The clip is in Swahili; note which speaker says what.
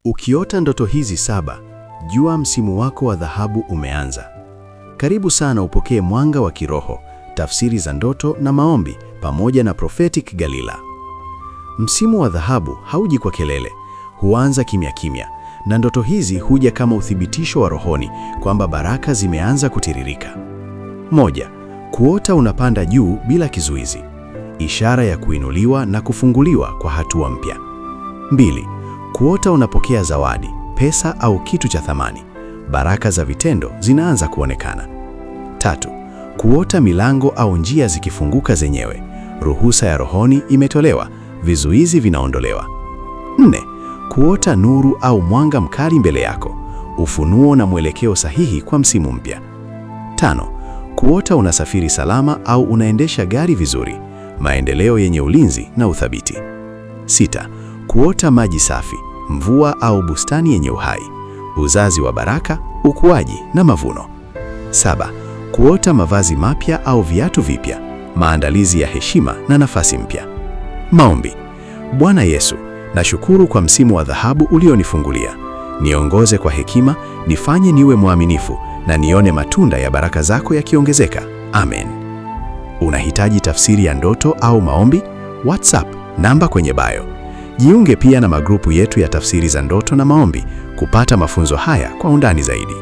Speaker 1: Ukiota ndoto hizi 7, jua msimu wako wa dhahabu umeanza. Karibu sana upokee mwanga wa kiroho, tafsiri za ndoto na maombi pamoja na Prophetic Galila. Msimu wa dhahabu hauji kwa kelele, huanza kimya kimya, na ndoto hizi huja kama uthibitisho wa rohoni kwamba baraka zimeanza kutiririka. 1. Kuota unapanda juu bila kizuizi, ishara ya kuinuliwa na kufunguliwa kwa hatua mpya. 2. Kuota unapokea zawadi, pesa au kitu cha thamani, baraka za vitendo zinaanza kuonekana. 3. Kuota milango au njia zikifunguka zenyewe, ruhusa ya rohoni imetolewa, vizuizi vinaondolewa. 4. Kuota nuru au mwanga mkali mbele yako, ufunuo na mwelekeo sahihi kwa msimu mpya. 5. Kuota unasafiri salama au unaendesha gari vizuri, maendeleo yenye ulinzi na uthabiti. 6. Kuota maji safi, mvua au bustani yenye uhai, uzazi wa baraka, ukuaji na mavuno. 7. Kuota mavazi mapya au viatu vipya, maandalizi ya heshima na nafasi mpya. Maombi. Bwana Yesu, nashukuru kwa msimu wa dhahabu ulionifungulia. Niongoze kwa hekima, nifanye niwe mwaminifu na nione matunda ya baraka zako yakiongezeka. Amen. Unahitaji tafsiri ya ndoto au maombi? WhatsApp, namba kwenye bio. Jiunge pia na magrupu yetu ya tafsiri za ndoto na maombi kupata mafunzo haya kwa undani zaidi.